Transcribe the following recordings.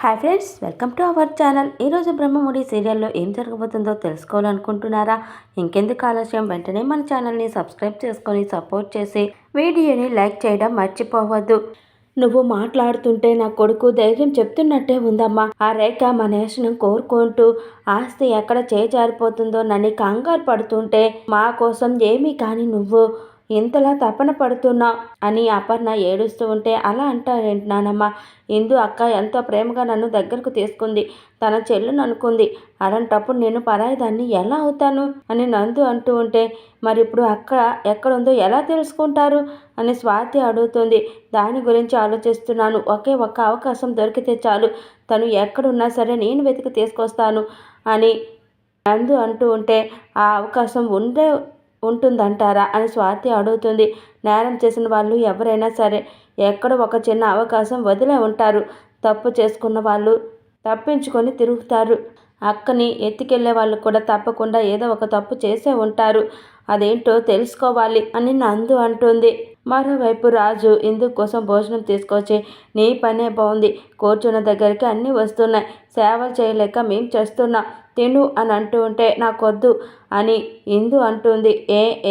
Hi friends, welcome to our channel. ఈరోజు బ్రహ్మముడి సీరియల్లో ఏం జరగబోతుందో తెలుసుకోవాలనుకుంటున్నారా? ఇంకెందుకు ఆలస్యం, వెంటనే మన ఛానల్ని సబ్స్క్రైబ్ చేసుకొని సపోర్ట్ చేసి వీడియోని లైక్ చేయడం మర్చిపోవద్దు. నువ్వు మాట్లాడుతుంటే నా కొడుకు ధైర్యం చెప్తున్నట్టే ఉందమ్మా. ఆ రేఖ మన నేషనం కోరుకుంటూ ఆస్తి ఎక్కడ చేజారిపోతుందో నన్ను కంగారు పడుతుంటే మా కోసం ఏమీ కానీ నువ్వు ఇంతలా తపన పడుతున్నా అని అపర్ణ ఏడుస్తూ ఉంటే, అలా అంటారేంటి నానమ్మ? ఇందు అక్క ఎంతో ప్రేమగా నన్ను దగ్గరకు తీసుకుంది, తన చెల్లును అనుకుంది. అలాంటప్పుడు నేను పరాయిదాన్ని ఎలా అవుతాను అని నందు అంటూ ఉంటే, మరి ఇప్పుడు అక్క ఎక్కడుందో ఎలా తెలుసుకుంటారు అని స్వాతి అడుగుతుంది. దాని గురించి ఆలోచిస్తున్నాను. ఒకే ఒక్క అవకాశం దొరికితే చాలు, తను ఎక్కడున్నా సరే నేను వెతికి తీసుకొస్తాను అని నందు అంటూ ఉంటే, ఆ అవకాశం ఉంటుందంటారా అని స్వాతి అడుగుతుంది. నేరం చేసిన వాళ్ళు ఎవరైనా సరే ఎక్కడో ఒక చిన్న అవకాశం వదిలే ఉంటారు. తప్పు చేసుకున్న వాళ్ళు తప్పించుకొని తిరుగుతారు. అక్కని ఎత్తుకెళ్లే వాళ్ళు కూడా తప్పకుండా ఏదో ఒక తప్పు చేసే ఉంటారు. అదేంటో తెలుసుకోవాలి అని నందు అంటుంది. మరోవైపు రాజు ఇందు కోసం భోజనం తీసుకొచ్చి, నీ పనే బాగుంది, కూర్చున్న దగ్గరికి అన్నీ వస్తున్నాయి, సేవలు చేయలేక మేం చేస్తున్నాం, తిను అని అంటూ ఉంటే, నాకొద్దు అని ఇందు అంటుంది.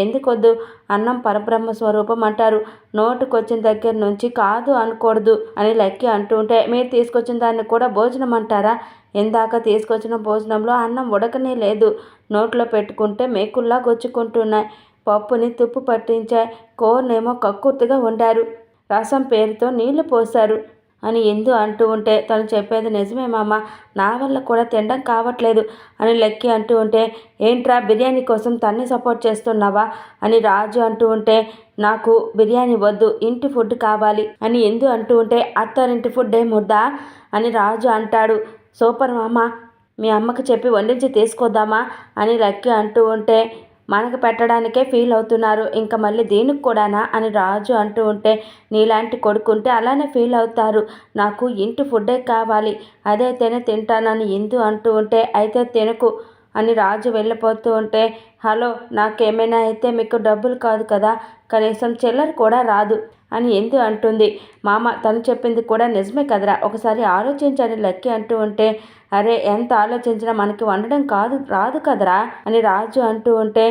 ఎందుకొద్దు? అన్నం పరబ్రహ్మ స్వరూపం అంటారు, నోటుకొచ్చిన దగ్గర నుంచి కాదు అనకూడదు అని లక్కీ అంటూ ఉంటే, మీరు తీసుకొచ్చిన దాన్ని కూడా భోజనం అంటారా? ఇందాక తీసుకొచ్చిన భోజనంలో అన్నం ఉడకనే లేదు, నోట్లో పెట్టుకుంటే మేకుల్లా గొచ్చుకుంటున్నాయి, పప్పుని తుప్పు పట్టించాయి, కూరనేమో కక్కుర్తిగా వండారు, రసం పేరుతో నీళ్లు పోశారు అని ఇందు అంటూ ఉంటే, తను చెప్పేది నిజమే మామ, నా వల్ల కూడా తినడం కావట్లేదు అని లక్కీ అంటూ ఉంటే, ఏంట్రా బిర్యానీ కోసం తన్ని సపోర్ట్ చేస్తున్నావా అని రాజు అంటూ ఉంటే, నాకు బిర్యానీ వద్దు, ఇంటి ఫుడ్ కావాలి అని ఇందు అంటూ ఉంటే, అత్తారింటి ఫుడ్ ఏమొద్దా అని రాజు అంటాడు. సూపర్ మామ, మీ అమ్మకి చెప్పి వండించి తీసుకొద్దామా అని లక్కీ అంటూ ఉంటే, మనకు పెట్టడానికే ఫీల్ అవుతున్నారు, ఇంకా మళ్ళీ దీనికి కూడానా అని రాజు అంటూ ఉంటే, నీలాంటి కొడుకుంటే అలానే ఫీల్ అవుతారు, నాకు ఇంటి ఫుడ్డే కావాలి, అదైతేనే తింటానని ఇందు అంటూ ఉంటే, అయితే తినకు అని రాజు వెళ్ళిపోతూ ఉంటే, హలో, నాకేమైనా అయితే మీకు డబ్బులు కాదు కదా, కనీసం చిల్లర కూడా రాదు అని ఎందు అంటుంది. మామ, తను చెప్పింది కూడా నిజమే కదరా, ఒకసారి ఆలోచించని లక్కీ అంటూ ఉంటే, అరే ఎంత ఆలోచించినా మనకి వండడం రాదు కదరా అని రాజు అంటూ ఉంటే,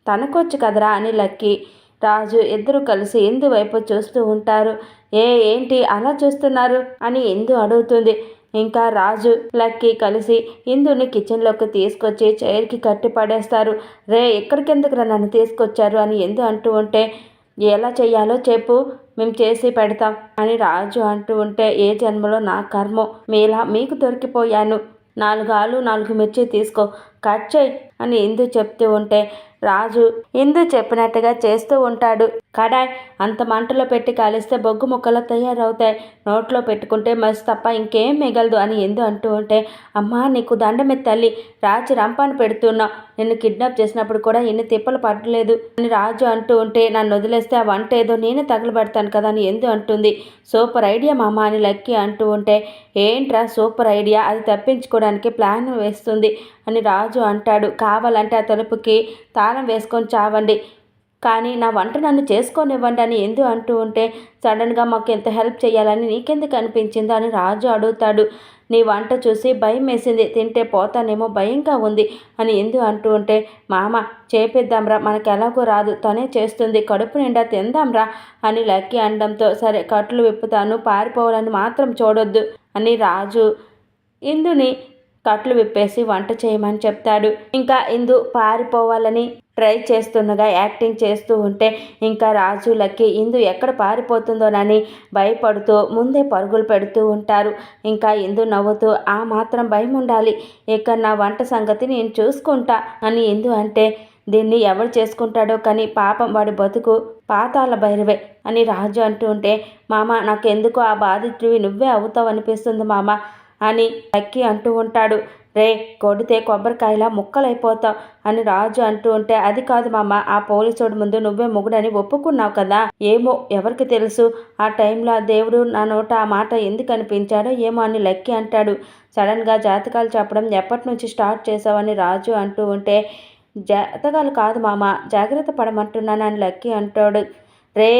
తనకొచ్చు కదరా అని లక్కీ రాజు ఇద్దరు కలిసి ఎందు వైపు చూస్తూ ఉంటారు. ఏంటి అలా చూస్తున్నారు అని ఎందు అడుగుతుంది. ఇంకా రాజు లక్కీ కలిసి ఇందుని కిచెన్లోకి తీసుకొచ్చి చైర్కి కట్టి పడేస్తారు. ఎక్కడికెందుకురా నన్ను తీసుకొచ్చారు అని ఎందు అంటూ ఉంటే, ఎలా చెయ్యాలో చెప్పు, మేము చేసి పెడతాం అని రాజు అంటూ ఉంటే, ఏ జన్మలో నా కర్మో, మీలా మీకు దొరికిపోయాను, 4 ఆలు 4 మిర్చి తీసుకో, కట్ చేయి అని ఇందు చెప్తూ ఉంటే, రాజు ఇందు చెప్పినట్టుగా చేస్తూ ఉంటాడు. కడాయ్ అంత మంటలో పెట్టి కాలిస్తే బొగ్గు ముక్కలా తయారవుతాయి, నోట్లో పెట్టుకుంటే మసి తప్ప ఇంకేం మిగలదు అని ఎందు అంటూ ఉంటే, అమ్మా నీకు దండమే తల్లి, రాజు రంపాను పెడుతున్నావు, నిన్ను కిడ్నాప్ చేసినప్పుడు కూడా ఇన్ని తిప్పలు పడలేదు అని రాజు అంటూ ఉంటే, నన్ను వదిలేస్తే ఆ వంట ఏదో నేనే తగలబెడతాను కదా అని ఎందు అంటుంది. సూపర్ ఐడియా మామ అని లక్కీ అంటూ ఉంటే, ఏంట్రా సూపర్ ఐడియా, అది తప్పించుకోవడానికి ప్లాన్ వేస్తుంది అని రాజు అంటాడు. కావాలంటే ఆ తలుపుకి తాళం వేసుకొని చావండి, కానీ నా వంట నన్ను చేసుకోనివ్వండి అని ఎందు అంటూ ఉంటే, సడన్గా మాకు ఎంత హెల్ప్ చేయాలని నీకెందుకు అనిపించిందో అని రాజు అడుగుతాడు. నీ వంట చూసి భయం వేసింది, తింటే పోతానేమో భయంగా ఉంది అని ఎందు అంటూ ఉంటే, మామ చేపిద్దాంరా, మనకు ఎలాగో రాదు, తనే చేస్తుంది, కడుపు నిండా తిందాంరా అని లక్కీ అనడంతో, సరే కట్లు విప్పుతాను, పారిపోవాలని మాత్రం చూడొద్దు అని రాజు ఇందుని కట్లు విప్పేసి వంట చేయమని చెప్తాడు. ఇంకా ఇందు పారిపోవాలని ట్రై చేస్తుండగా యాక్టింగ్ చేస్తూ ఉంటే, ఇంకా రాజు లక్కీ ఇందు ఎక్కడ పారిపోతుందోనని భయపడుతూ ముందే పరుగులు పెడుతూ ఉంటారు. ఇంకా ఇందు నవ్వుతూ, ఆ మాత్రం భయం ఉండాలి, ఇక నా వంట సంగతి నేను చూసుకుంటా అని ఇందు అంటే, దీన్ని ఎవరు చేసుకుంటాడో కానీ పాపం వాడి బతుకు పాతాల భైరవే అని రాజు అంటూ ఉంటే, మామ నాకు ఎందుకు ఆ బాధితుడివి నువ్వే అవుతావు అనిపిస్తుంది మామ అని లక్కీ అంటూ ఉంటాడు. కొడితే కొబ్బరికాయలా ముక్కలైపోతావు అని రాజు అంటూ ఉంటే, అది కాదు మామ, ఆ పోలీసుడు ముందు నువ్వే మొగుడని ఒప్పుకున్నావు కదా, ఏమో ఎవరికి తెలుసు, ఆ టైంలో ఆ దేవుడు నా నోట ఆ మాట ఎందుకు అనిపించాడో ఏమో అని లక్కీ అంటాడు. సడన్గా జాతకాలు చెప్పడం ఎప్పటి నుంచి స్టార్ట్ చేసావని రాజు అంటూ ఉంటే, జాతకాలు కాదు మామ, జాగ్రత్త పడమంటున్నాను అని లక్కీ అంటాడు. రే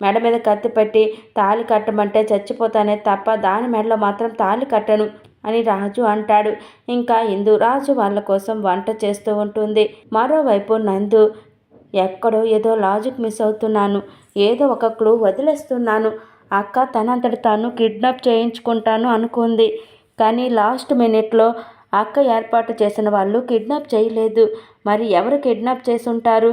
మెడ మీద కత్తి పెట్టి తాళి కట్టమంటే చచ్చిపోతానే తప్ప దాని మెడలో మాత్రం తాళి కట్టను అని రాజు అంటాడు. ఇంకా ఇందు రాజు వాళ్ళ కోసం వంట చేస్తూ ఉంటుంది. మరోవైపు నందు ఎక్కడో ఏదో లాజిక్ మిస్ అవుతున్నాను, ఏదో ఒక క్లూ వదిలేస్తున్నాను. అక్క తనంతటి తాను కిడ్నాప్ చేయించుకుంటాను అనుకుంది, కానీ లాస్ట్ మినిట్లో అక్క ఏర్పాటు చేసిన వాళ్ళు కిడ్నాప్ చేయలేదు. మరి ఎవరు కిడ్నాప్ చేసుంటారు?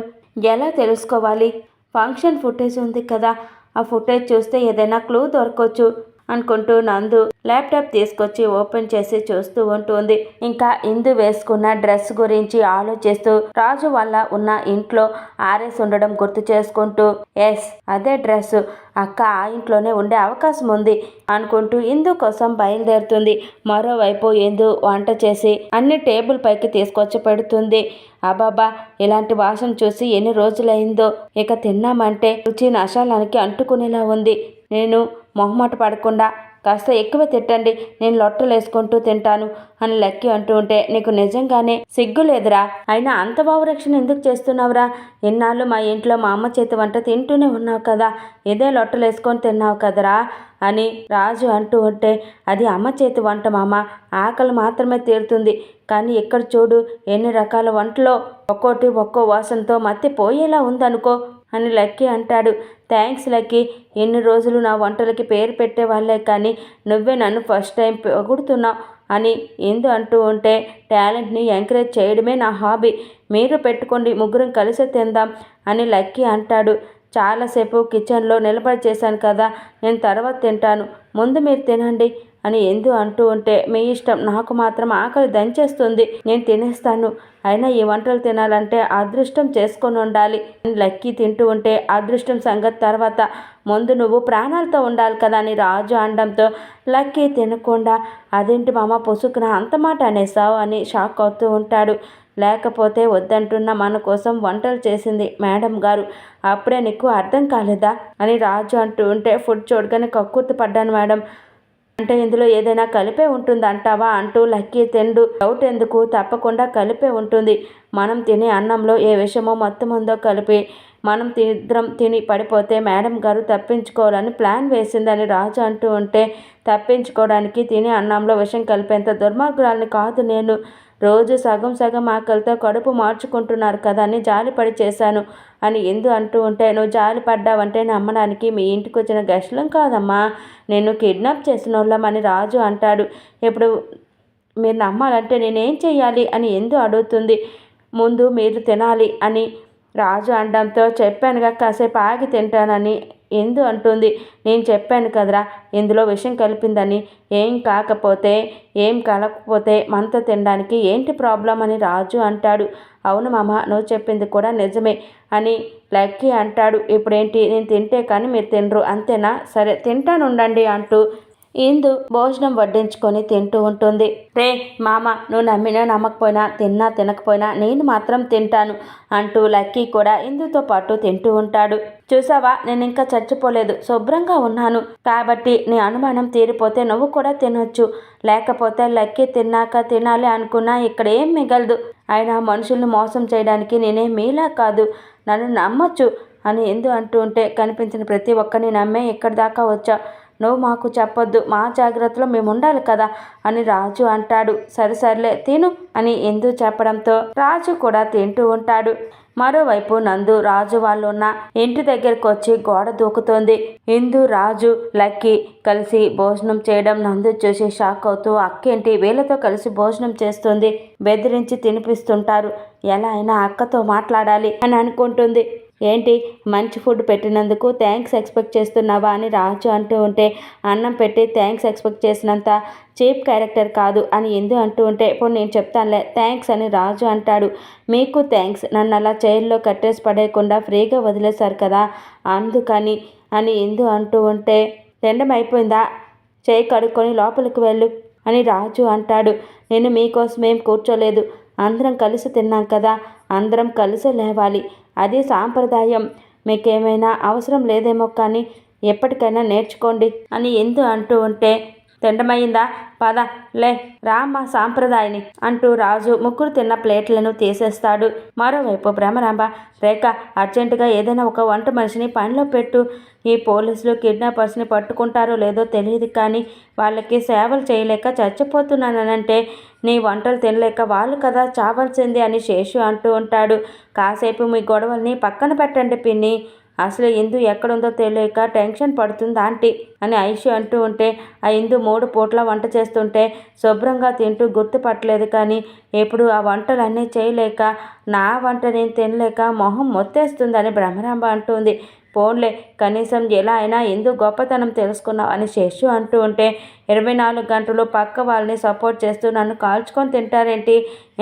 ఎలా తెలుసుకోవాలి? ఫంక్షన్ ఫుటేజ్ ఉంది కదా, ఆ ఫుటేజ్ చూస్తే ఏదైనా క్లూ దొరకొచ్చు అనుకుంటూ నందు ల్యాప్టాప్ తీసుకొచ్చి ఓపెన్ చేసి చూస్తూ ఉంటుంది. ఇంకా ఇందు వేసుకున్న డ్రెస్ గురించి ఆలోచిస్తూ రాజు వల్ల ఉన్న ఇంట్లో ఆరేసి ఉండడం గుర్తు చేసుకుంటూ ఎస్ అదే డ్రెస్, అక్క ఆ ఇంట్లోనే ఉండే అవకాశం ఉంది అనుకుంటూ ఇందు కోసం బయలుదేరుతుంది. మరోవైపు ఇందు వంట చేసి అన్ని టేబుల్ పైకి తీసుకొచ్చి పెడుతుంది. అబాబా ఇలాంటి వాసన చూసి ఎన్ని రోజులైందో, ఇక తిన్నామంటే రుచి నశాలానికి అంటుకునేలా ఉంది. నేను మొహమాట పడకుండా కాస్త ఎక్కువ తిట్టండి, నేను లొట్టలు వేసుకుంటూ తింటాను అని లక్కీ అంటూ ఉంటే నీకు నిజంగానే సిగ్గు లేదురా? అయినా అంత భావరక్షణ ఎందుకు చేస్తున్నావురా? ఎన్నాళ్ళు మా ఇంట్లో మా అమ్మ చేతి వంట తింటూనే ఉన్నావు కదా, ఇదే లొట్టలు వేసుకొని తిన్నావు కదరా అని రాజు అంటూ ఉంటే అది అమ్మ చేతి వంట మామ, ఆకలి మాత్రమే తీరుతుంది, కానీ ఇక్కడ చూడు ఎన్ని రకాల వంటలో ఒక్కోటి ఒక్కో వాసనతో మత్తి పోయేలా ఉందనుకో అని లక్కీ అంటాడు. థ్యాంక్స్ లక్కీ, ఎన్ని రోజులు నా వంటలకి పేరు పెట్టేవాళ్ళే కానీ నువ్వే నన్ను ఫస్ట్ టైం పొగుడుతున్నావు అని ఇందు అంటూ ఉంటే టాలెంట్ని ఎంకరేజ్ చేయడమే నా హాబీ, మీరు పెట్టుకోండి ముగ్గురం కలిసి తిందాం అని లక్కీ అంటాడు. చాలాసేపు కిచెన్లో నిలబడి చేశాను కదా, నేను తర్వాత తింటాను, ముందు మీరు తినండి అని ఎందు అంటూ ఉంటే మీ ఇష్టం, నాకు మాత్రం ఆకలి దంచేస్తుంది, నేను తినేస్తాను, అయినా ఈ వంటలు తినాలంటే అదృష్టం చేసుకొని ఉండాలి అని లక్కీ తింటూ ఉంటే అదృష్టం సంగతి తర్వాత, ముందు నువ్వు ప్రాణాలతో ఉండాలి కదా అని రాజు అనడంతో లక్కీ తినకుండా అదేంటి మామ పొసుకున అంత మాట అనేసావు అని షాక్ అవుతూ ఉంటాడు. లేకపోతే వద్దంటున్న మన కోసం వంటలు చేసింది మేడం గారు, అప్పుడే నీకు అర్థం కాలేదా అని రాజు అంటూ ఉంటే ఫుడ్ చూడగానే కక్కుర్తి పడ్డాను మేడం, అంటే ఇందులో ఏదైనా కలిపే ఉంటుంది అంటావా అంటూ లక్కీ తిండు. డౌట్ ఎందుకు, తప్పకుండా కలిపే ఉంటుంది, మనం తినే అన్నంలో ఏ విషమో మొత్తం ఉందో కలిపి మనం ఇద్దరం తిని పడిపోతే మేడం గారు తప్పించుకోవాలని ప్లాన్ వేసిందని రాజు అంటూ ఉంటే తప్పించుకోవడానికి తినే అన్నంలో విషం కలిపేంత దుర్మార్గురాలని కాదు నేను, రోజు సగం సగం ఆకలితో కడుపు మార్చుకుంటున్నారు కదా అని జాలిపడి చేశాను అని ఎందు అంటూ ఉంటే నువ్వు జాలి పడ్డావంటే నమ్మడానికి మీ ఇంటికి వచ్చిన గెస్టులం కాదమ్మా, నేను కిడ్నాప్ చేసిన వాళ్ళమని రాజు అంటాడు. ఇప్పుడు మీరు నమ్మాలంటే నేనేం చెయ్యాలి అని ఎందు అడుగుతుంది. ముందు మీరు తినాలి అని రాజు అనడంతో చెప్పానుగా కాసేపు ఆగి తింటానని ఎందు అంటుంది. నేను చెప్పాను కదరా ఇందులో విషం కలిపిందని, ఏం కాకపోతే ఏం కలకపోతే మనతో తినడానికి ఏంటి ప్రాబ్లం అని రాజు అంటాడు. అవును మామ నువ్వు చెప్పింది కూడా నిజమే అని లక్కీ అంటాడు. ఇప్పుడేంటి నేను తింటే కానీ మీరు తినరు అంతేనా, సరే తింటానుండండి అంటూ ఇందు భోజనం వడ్డించుకొని తింటూ ఉంటుంది. రే మామ నువ్వు నమ్మినా నమ్మకపోయినా తిన్నా తినకపోయినా నేను మాత్రం తింటాను అంటూ లక్కీ కూడా ఇందుతో పాటు తింటూ ఉంటాడు. చూసావా నేను ఇంకా చచ్చిపోలేదు, శుభ్రంగా ఉన్నాను కాబట్టి నీ అనుమానం తీరిపోతే నువ్వు కూడా తినొచ్చు, లేకపోతే లక్కీ తిన్నాక తినాలి అనుకున్నా ఇక్కడ ఏం మిగలదు, అయినా మనుషుల్ని మోసం చేయడానికి నేనే మీలా కాదు, నన్ను నమ్మొచ్చు అని ఎందు అంటూ ఉంటే కనిపించిన ప్రతి ఒక్కరిని నమ్మే ఇక్కడి దాకా వచ్చా, నువ్వు మాకు చెప్పొద్దు, మా జాగ్రత్తలో మేము ఉండాలి కదా అని రాజు అంటాడు. సరిసర్లే తిను అని ఎందు చెప్పడంతో రాజు కూడా తింటూ ఉంటాడు. మరోవైపు నందు రాజు వాళ్ళు ఉన్న ఇంటి దగ్గరకు వచ్చి గోడ దూకుతోంది. ఇందు రాజు లక్కీ కలిసి భోజనం చేయడం నందు చూసి షాక్ అవుతూ అక్కేంటి వీళ్ళతో కలిసి భోజనం చేస్తుంది, బెదిరించి తినిపిస్తుంటారు, ఎలా అయినా అక్కతో మాట్లాడాలి అని అనుకుంటుంది. ఏంటి మంచి ఫుడ్ పెట్టినందుకు థ్యాంక్స్ ఎక్స్పెక్ట్ చేస్తున్నావా అని రాజు అంటూ ఉంటే అన్నం పెట్టి థ్యాంక్స్ ఎక్స్పెక్ట్ చేసినంత చీప్ క్యారెక్టర్ కాదు అని ఎందు అంటూ ఉంటే ఇప్పుడు నేను చెప్తానులే థ్యాంక్స్ అని రాజు అంటాడు. మీకు థ్యాంక్స్, నన్ను అలా చైర్లో కట్టేసి పడేయకుండా ఫ్రీగా వదిలేశారు కదా అందుకని అని ఎందు అంటూ ఉంటే తినడం అయిపోయిందా, చేయి కడుక్కొని లోపలికి వెళ్ళు అని రాజు అంటాడు. నేను మీకోసమేం కూర్చోలేదు, అందరం కలిసి తిన్నాం కదా, అందరం కలిసి లేవాలి, అది సాంప్రదాయం, మీకేమైనా అవసరం లేదేమో కానీ ఎప్పటికైనా నేర్చుకోండి అని ఎందు అంటూ ఉంటే తిండమయ్యిందా? పద లే రామ్మ సాంప్రదాయని అంటూ రాజు ముగ్గురు తిన్న ప్లేట్లను తీసేస్తాడు. మరోవైపు భ్రమరాంబ, రేఖ అర్జెంటుగా ఏదైనా ఒక వంట మనిషిని పనిలో పెట్టు. ఈ పోలీసులు కిడ్నాపర్స్ని పట్టుకుంటారో లేదో తెలియదు, కానీ వాళ్ళకి సేవలు చేయలేక చచ్చిపోతున్నానంటే నీ వంటలు తినలేక వాళ్ళు కదా చావాల్సింది అని శేషు అంటూ ఉంటాడు. కాసేపు మీ గొడవల్ని పక్కన పెట్టండి పిన్ని, అసలు ఇందు ఎక్కడుందో తెలియక టెన్షన్ పడుతుంది ఆంటీ అని ఐషు అంటూ ఉంటే, ఆ ఇందు 3 పూట్ల వంట చేస్తుంటే శుభ్రంగా తింటూ గుర్తుపట్టలేదు, కానీ ఇప్పుడు ఆ వంటలన్నీ చేయలేక నా వంట నేను తినలేక మొహం మొత్తేస్తుందని భ్రమరాంబ అంటుంది. పోన్లే, కనీసం ఎలా అయినా ఇందు గొప్పతనం తెలుసుకున్నావు అని శేషు అంటూ ఉంటే, 24 గంటలు పక్క వాళ్ళని సపోర్ట్ చేస్తూ నన్ను కాల్చుకొని తింటారేంటి?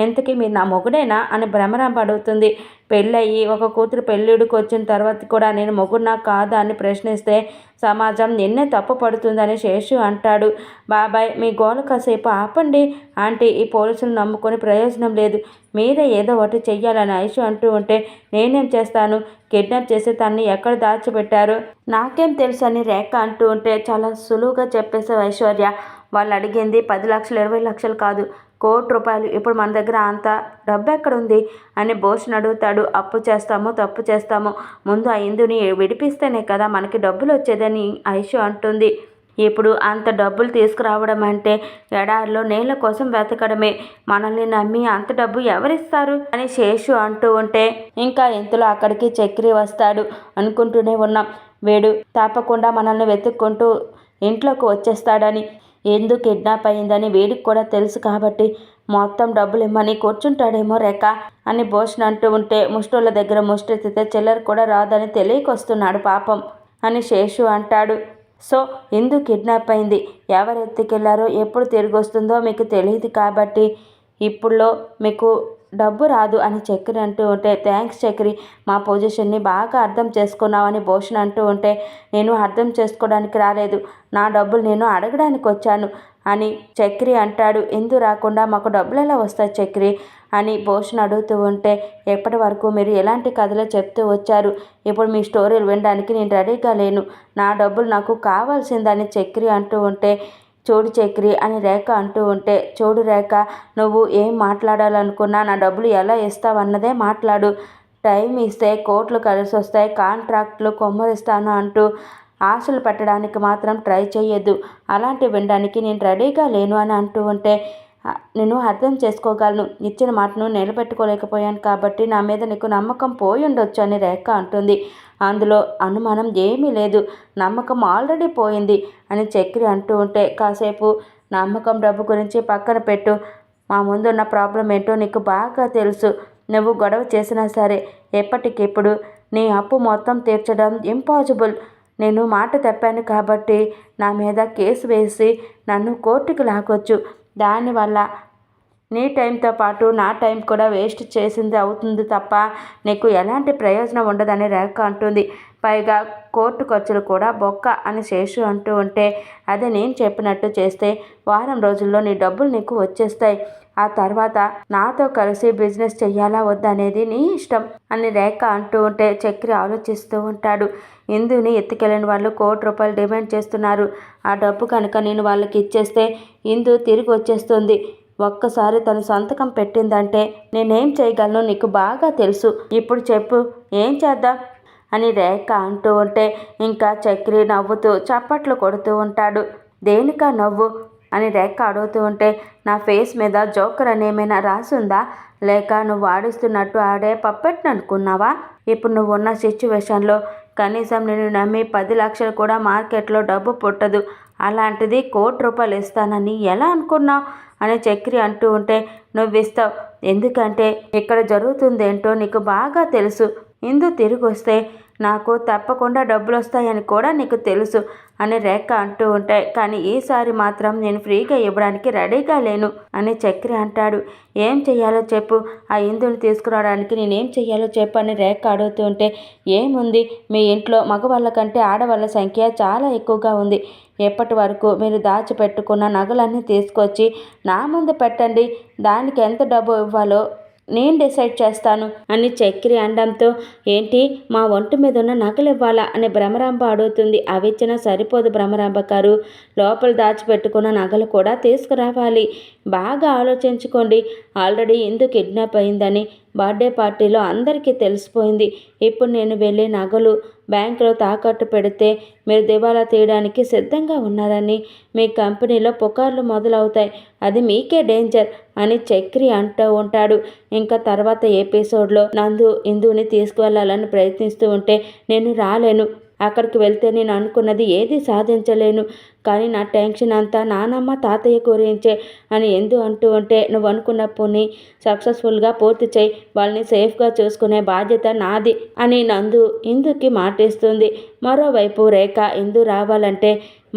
ఇంతకీ మీరు నా మొగుడేనా అని భ్రమరాంబ అడుగుతుంది. పెళ్ళయి ఒక కూతురు పెళ్ళిడికి వచ్చిన తర్వాత కూడా నేను మొగుడునా కాదా అని ప్రశ్నిస్తే సమాజం నిన్నే తప్పు పడుతుందని శేషు అంటాడు. బాబాయ్, మీ గోల కాసేపు ఆపండి ఆంటీ, ఈ పోలీసులు నమ్ముకొని ప్రయోజనం లేదు, మీరే ఏదో ఒకటి చెయ్యాలని ఐషు అంటూ ఉంటే, నేనేం చేస్తాను? కిడ్నాప్ చేసి తన్ని ఎక్కడ దాచిపెట్టారు నాకేం తెలుసు అని రేఖ అంటూ ఉంటే, చాలా సులువుగా చెప్పేసావు ఐశ్వర్య. వాళ్ళు అడిగింది 10 లక్షలు 20 లక్షలు కాదు, ₹1,00,00,000. ఇప్పుడు మన దగ్గర అంత డబ్బు ఎక్కడుంది అని భూషణ్ అడుగుతాడు. అప్పు చేస్తామో తప్పు చేస్తామో ముందు ఆ ఇందుని విడిపిస్తేనే కదా మనకి డబ్బులు వచ్చేదని ఐషు అంటుంది. ఇప్పుడు అంత డబ్బులు తీసుకురావడం అంటే ఎడారిలో నీళ్ళ కోసం వెతకడమే. మనల్ని నమ్మి అంత డబ్బు ఎవరిస్తారు అని శేషు అంటూ ఉంటే, ఇంకా ఇంతలో అక్కడికి చక్రి వస్తాడు. అనుకుంటూనే ఉన్నాం, వీడు తప్పకుండా మనల్ని వెతుక్కుంటూ ఇంట్లోకి వచ్చేస్తాడని, ఎందుకు కిడ్నాప్ అయిందని వీడికి కూడా తెలుసు కాబట్టి మొత్తం డబ్బులు ఇమ్మని కూర్చుంటాడేమో రేఖ అని భూషణ్ అంటూ ఉంటే, ముష్టోళ్ళ దగ్గర ముష్టెత్తితే చిల్లర కూడా రాదని తెలియకొస్తున్నాడు పాపం అని శేషు అంటాడు. సో ఇందు కిడ్నాప్ అయింది, ఎవరు ఎత్తుకెళ్లారో ఎప్పుడు తిరిగి వస్తుందో మీకు తెలియదు కాబట్టి ఇప్పుడులో మీకు డబ్బు రాదు అని చక్రి అంటూ ఉంటే, థ్యాంక్స్ చక్రి, మా పొజిషన్ని బాగా అర్థం చేసుకున్నావని భూషణ్ అంటూ ఉంటే, నేను అర్థం చేసుకోవడానికి రాలేదు, నా డబ్బులు నేను అడగడానికి వచ్చాను అని చక్రి అంటాడు. ఎందు రాకుండా మాకు డబ్బులు ఎలా వస్తాయి చక్రి అని భూషణ్ అడుగుతూ ఉంటే, ఎప్పటి వరకు మీరు ఎలాంటి కథలు చెప్తూ వచ్చారు, ఇప్పుడు మీ స్టోరీలు వినడానికి నేను రెడీగా లేను, నా డబ్బులు నాకు కావాల్సిందని చక్రి అంటూ ఉంటే, చూడు చక్రి అని రేఖ అంటూ ఉంటే, చూడు రేఖ, నువ్వు ఏం మాట్లాడాలనుకున్నా నా డబ్బులు ఎలా ఇస్తావన్నదే మాట్లాడు, టైం ఇస్తే కోట్లు కలిసి వస్తాయి, కాంట్రాక్ట్లు కొమ్మరిస్తాను అంటూ ఆశలు పెట్టడానికి మాత్రం ట్రై చేయొద్దు, అలాంటి వినడానికి నేను రెడీగా లేను అని అంటూ ఉంటే, నేను అర్థం చేసుకోగలను, ఇచ్చిన మాటను నిలబెట్టుకోలేకపోయాను కాబట్టి నా మీద నీకు నమ్మకం పోయి ఉండొచ్చు అని రేఖ అంటుంది. అందులో అనుమానం ఏమీ లేదు, నమ్మకం ఆల్రెడీ పోయింది అని చక్రి అంటూ ఉంటే, కాసేపు నమ్మకం డబ్బు గురించి పక్కన పెట్టు, మా ముందున్న ప్రాబ్లం ఏంటో నీకు బాగా తెలుసు, నువ్వు గొడవ చేసినా సరే ఎప్పటికిప్పుడు నీ అప్పు మొత్తం తీర్చడం ఇంపాసిబుల్, నేను మాట తప్పాను కాబట్టి నా మీద కేసు వేసి నన్ను కోర్టుకు లాగొచ్చు, దానివల్ల నీ టైంతో పాటు నా టైం కూడా వేస్ట్ చేసింది అవుతుంది తప్ప నీకు ఎలాంటి ప్రయోజనం ఉండదని రేఖ అంటుంది. పైగా కోర్టు ఖర్చులు కూడా బొక్క అని శేషు అంటూ ఉంటే, అదే నేను చెప్పినట్టు చేస్తే వారం రోజుల్లో నీ డబ్బులు నీకు వచ్చేస్తాయి, ఆ తర్వాత నాతో కలిసి బిజినెస్ చెయ్యాలా వద్దనేది నీ ఇష్టం అని రేఖ అంటూ ఉంటే, చక్రి ఆలోచిస్తూ ఉంటాడు. ఇందుని ఎత్తుకెళ్ళిన వాళ్ళు ₹1,00,00,000 డిమాండ్ చేస్తున్నారు, ఆ డబ్బు కనుక నేను వాళ్ళకి ఇచ్చేస్తే ఇందు తిరిగి వచ్చేస్తుంది, ఒక్కసారి తను సంతకం పెట్టిందంటే నేనేం చేయగలను నీకు బాగా తెలుసు, ఇప్పుడు చెప్పు ఏం చేద్దాం అని రేఖ అంటూ ఉంటే, ఇంకా చక్రి నవ్వుతూ చప్పట్లు కొడుతూ ఉంటాడు. దేనికా నవ్వు అని రేఖ అడుగుతూ ఉంటే, నా ఫేస్ మీద జోకర్ అని ఏమైనా రాసుందా, లేక నువ్వు ఆడిస్తున్నట్టు ఆడే పప్పెట్ని అనుకున్నావా, ఇప్పుడు నువ్వు ఉన్న సిచ్యువేషన్లో కనీసం నేను నమ్మి 10 లక్షలు కూడా మార్కెట్లో డబ్బు పుట్టదు, అలాంటిది ₹1,00,00,000 ఇస్తానని ఎలా అనుకున్నావు అని చక్రి అంటూ ఉంటే, నువ్విస్తావు, ఎందుకంటే ఇక్కడ జరుగుతుందేంటో నీకు బాగా తెలుసు, ఇందు తిరిగి వస్తే నాకు తప్పకుండా డబ్బులు వస్తాయని కూడా నీకు తెలుసు అని రేఖ అంటూ ఉంటే, కానీ ఈసారి మాత్రం నేను ఫ్రీగా ఇవ్వడానికి రెడీగా లేను అని చక్రి అంటాడు. ఏం చెయ్యాలో చెప్పు, ఆ ఇందుని తీసుకురావడానికి నేనేం చెయ్యాలో చెప్పు అని రేఖ అడుగుతూ ఉంటే, ఏముంది, మీ ఇంట్లో మగవాళ్ళ కంటే ఆడవాళ్ళ సంఖ్య చాలా ఎక్కువగా ఉంది, ఎప్పటి వరకు మీరు దాచిపెట్టుకున్న నగలన్నీ తీసుకొచ్చి నా ముందు పెట్టండి, దానికి ఎంత డబ్బు ఇవ్వాలో నేను డిసైడ్ చేస్తాను అని చక్రి అనడంతో, ఏంటి మా ఒంటి మీద ఉన్న నగలు ఇవ్వాలా అని భ్రమరాంబ అడుగుతుంది. అవి ఇచ్చినా సరిపోదు భ్రమరాంబ గారు, లోపల దాచిపెట్టుకున్న నగలు కూడా తీసుకురావాలి. బాగా ఆలోచించుకోండి. ఆల్రెడీ ఇందు కిడ్నాప్ అయిందని బర్త్డే పార్టీలో అందరికీ తెలిసిపోయింది. ఇప్పుడు నేను వెళ్ళి నగలు బ్యాంకులో తాకట్టు పెడితే మీరు దివాలా తీయడానికి సిద్ధంగా ఉన్నారని మీ కంపెనీలో పుకార్లు మొదలవుతాయి. అది మీకే డేంజర్ అని చక్రి అంటూ ఉంటాడు. ఇంకా తర్వాత ఎపిసోడ్లో నందు ఇందుని తీసుకువెళ్ళాలని ప్రయత్నిస్తూ ఉంటే, నేను రాలేను, అక్కడికి వెళ్తే నేను అనుకున్నది ఏది సాధించలేను, కానీ నా టెన్షన్ అంతా నానమ్మ తాతయ్య గురించే అని ఎందు అంటూ ఉంటే, నువ్వు అనుకున్న పని సక్సెస్ఫుల్గా పూర్తి చేయి, వాళ్ళని సేఫ్గా చూసుకునే బాధ్యత నాది అని నందు ఇందుకి మాటిస్తుంది. మరోవైపు రేఖ ఇందు రావాలంటే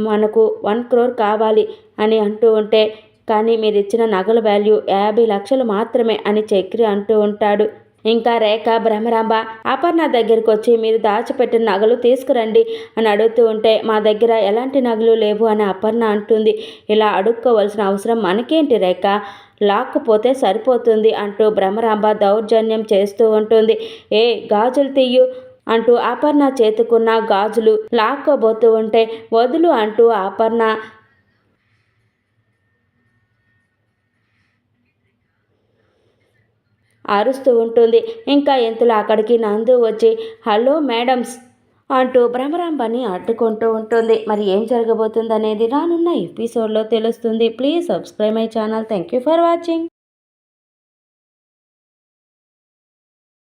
మనకు 1 crore కావాలి అని అంటూ ఉంటే, కానీ మీరు ఇచ్చిన నగల వాల్యూ 50 లక్షలు మాత్రమే అని చక్రి అంటూ ఉంటాడు. ఇంకా రేఖ భ్రమరాంబ అపర్ణ దగ్గరికి వచ్చి, మీరు దాచిపెట్టిన నగలు తీసుకురండి అని అడుగుతూ ఉంటే, మా దగ్గర ఎలాంటి నగలు లేవు అని అపర్ణ అంటుంది. ఇలా అడుక్కోవాల్సిన అవసరం మనకేంటి రేఖ, లాక్కుపోతే సరిపోతుంది అంటూ భ్రమరాంబ దౌర్జన్యం చేస్తూ ఉంటుంది. ఏ గాజులు తీయు అంటూ అపర్ణ చేతుకున్న గాజులు లాక్కోబోతూ ఉంటే, వదులు అంటూ అపర్ణ అరుస్తూ ఉంటుంది. ఇంకా ఇంతలో అక్కడికి నందు వచ్చి, హలో మేడమ్స్ అంటూ భ్రమరాంబని అడ్డుకుంటూ ఉంటుంది. మరి ఏం జరగబోతుంది అనేది రానున్న ఎపిసోడ్లో తెలుస్తుంది. Please subscribe my channel. Thank you for watching.